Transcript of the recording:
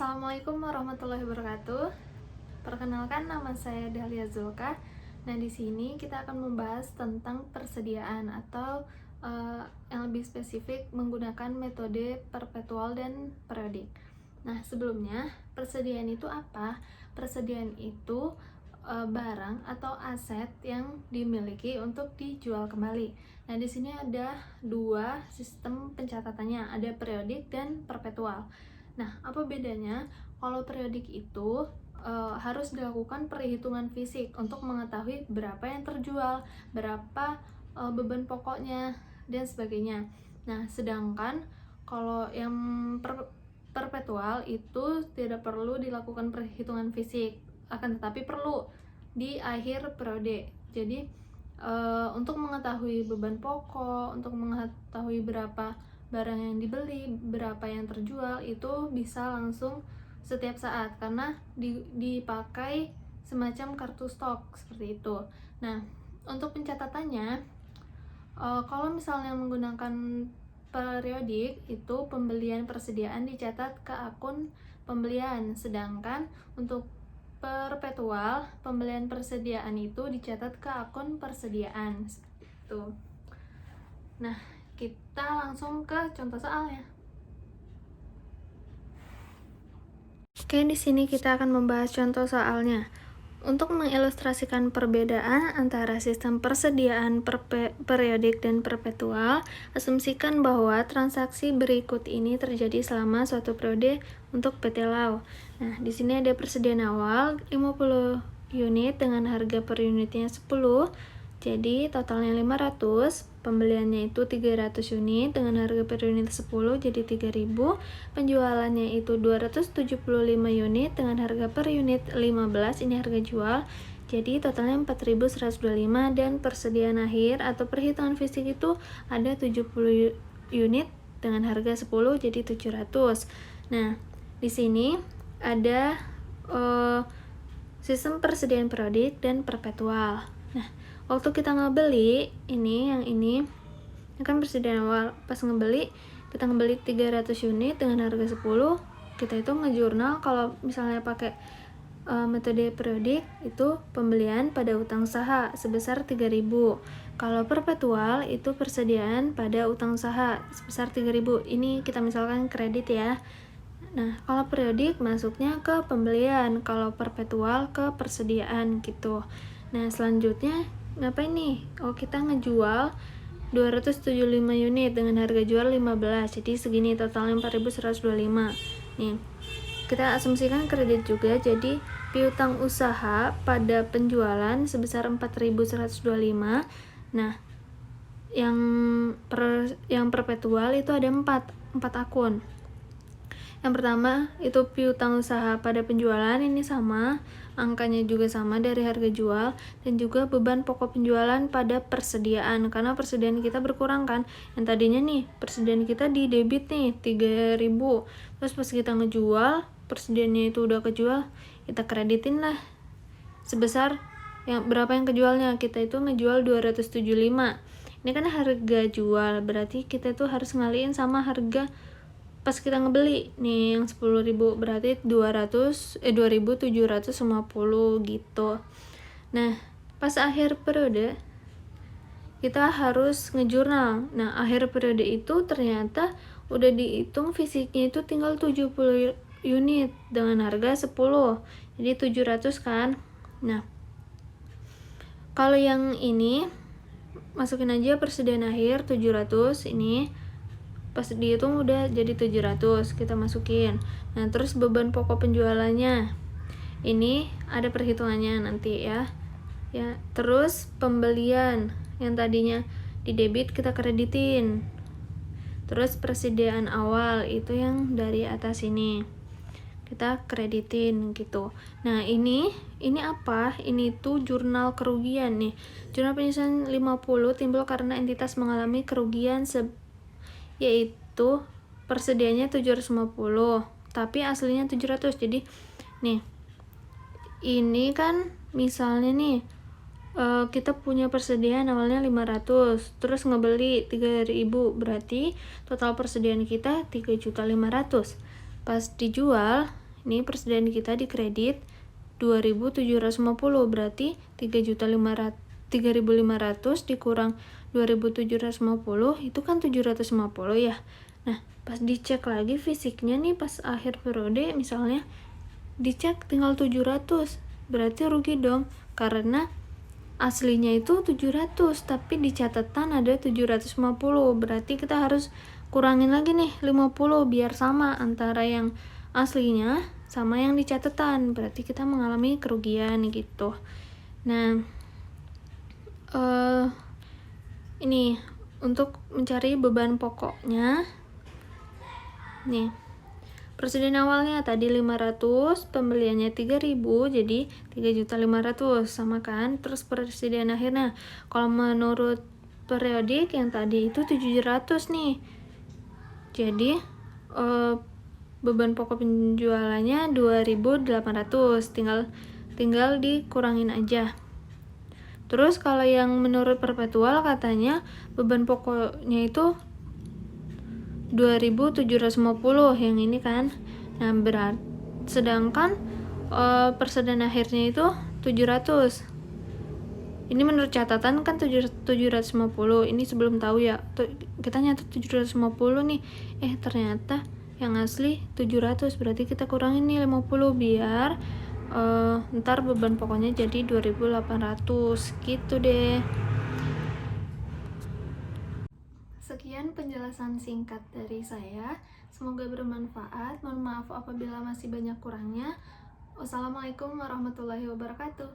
Assalamualaikum warahmatullahi wabarakatuh. Perkenalkan, nama saya Dahlia Zulka. Nah, di sini kita akan membahas tentang persediaan atau yang lebih spesifik menggunakan metode perpetual dan periodik. Nah, sebelumnya persediaan itu apa? Persediaan itu barang atau aset yang dimiliki untuk dijual kembali. Nah, di sini ada dua sistem pencatatannya, ada periodik dan perpetual. Nah, apa bedanya? Kalau periodik itu harus dilakukan perhitungan fisik untuk mengetahui berapa yang terjual, berapa beban pokoknya, dan sebagainya. Nah, sedangkan kalau yang perpetual itu tidak perlu dilakukan perhitungan fisik, akan tetapi perlu di akhir periode. Jadi, untuk mengetahui beban pokok, untuk mengetahui berapa barang yang dibeli, berapa yang terjual, itu bisa langsung setiap saat karena dipakai semacam kartu stok seperti itu. Nah, untuk pencatatannya, kalau misalnya menggunakan periodik, itu pembelian persediaan dicatat ke akun pembelian, sedangkan untuk perpetual, pembelian persediaan itu dicatat ke akun persediaan seperti itu. Nah, kita langsung ke contoh soalnya. Oke, di sini kita akan membahas contoh soalnya. Untuk mengilustrasikan perbedaan antara sistem persediaan periodik dan perpetual, asumsikan bahwa transaksi berikut ini terjadi selama suatu periode untuk PT Lau. Nah, di sini ada persediaan awal 50 unit dengan harga per unitnya 10. Jadi totalnya 500, pembeliannya itu 300 unit dengan harga per unit 10, jadi 3.000. Penjualannya itu 275 unit dengan harga per unit 15, ini harga jual. Jadi totalnya 4.125 dan persediaan akhir atau perhitungan fisik itu ada 70 unit dengan harga 10, jadi 700. Nah, di sini ada sistem persediaan periodik dan perpetual. Nah, waktu kita ngebeli yang ini kan persediaan awal, pas kita ngebeli 300 unit dengan harga 10, kita itu ngejurnal. Kalau misalnya pakai metode periodik itu pembelian pada utang saha sebesar 3.000. Kalau perpetual itu persediaan pada utang saha sebesar 3.000. Ini kita misalkan kredit ya. Nah, kalau periodik masuknya ke pembelian, kalau perpetual ke persediaan gitu. Nah, selanjutnya ngapain nih? Kita ngejual 275 unit dengan harga jual 15. Jadi segini totalnya 4.125. Nih, kita asumsikan kredit juga, jadi piutang usaha pada penjualan sebesar 4.125. Nah, yang perpetual itu ada 4 akun. Yang pertama itu piutang usaha pada penjualan, ini sama, angkanya juga sama dari harga jual, dan juga beban pokok penjualan pada persediaan, karena persediaan kita berkurang kan. Yang tadinya nih persediaan kita di debit nih 3.000, terus pas kita ngejual persediaannya itu udah kejual, kita kreditin lah sebesar berapa yang kejualnya. Kita itu ngejual 275. Ini kan harga jual, berarti kita itu harus ngaliin sama harga pas kita ngebeli nih yang 10.000, berarti 2.750 gitu. Nah, pas akhir periode kita harus ngejurnal. Nah, akhir periode itu ternyata udah dihitung fisiknya itu tinggal 70 unit dengan harga 10, jadi 700 kan. Nah, kalau yang ini masukin aja persediaan akhir 700, ini pas dihitung udah jadi 700, kita masukin. Nah, terus beban pokok penjualannya ini ada perhitungannya nanti ya. Terus pembelian yang tadinya di debit kita kreditin. Terus persediaan awal itu yang dari atas ini kita kreditin gitu. Nah, ini apa? Ini tuh jurnal kerugian nih. Jurnal penyusunan 50 timbul karena entitas mengalami kerugian yaitu persediaannya 750 tapi aslinya 700. Jadi nih, ini kan misalnya nih kita punya persediaan awalnya 500, terus ngebeli 3.000, berarti total persediaan kita 3.500.000. Pas dijual Ini persediaan kita di kredit 2.750, berarti 3.500 dikurang 2.750 itu kan 750 ya. Nah, pas dicek lagi fisiknya nih pas akhir periode misalnya dicek tinggal 700, berarti rugi dong karena aslinya itu 700 tapi di catatan ada 750, berarti kita harus kurangin lagi nih 50 biar sama antara yang aslinya sama yang di catatan, berarti kita mengalami kerugian gitu. Nah, ini untuk mencari beban pokoknya nih, persediaan awalnya tadi 500, pembeliannya 3.000, jadi 3.500.000 sama kan. Terus persediaan akhirnya kalau menurut periodik yang tadi itu 700 nih, jadi beban pokok penjualannya 2.800, tinggal dikurangin aja. Terus kalau yang menurut perpetual katanya beban pokoknya itu 2.750 yang ini kan. Nah, sedangkan persediaan akhirnya itu 700. Ini menurut catatan kan 750. Ini sebelum tahu ya. Kita nyatet 750 nih. Ternyata yang asli 700. Berarti kita kurangin nih 50 biar ntar beban pokoknya jadi 2.800 gitu deh. Sekian penjelasan singkat dari saya, semoga bermanfaat. Mohon maaf apabila masih banyak kurangnya. Wassalamualaikum warahmatullahi wabarakatuh.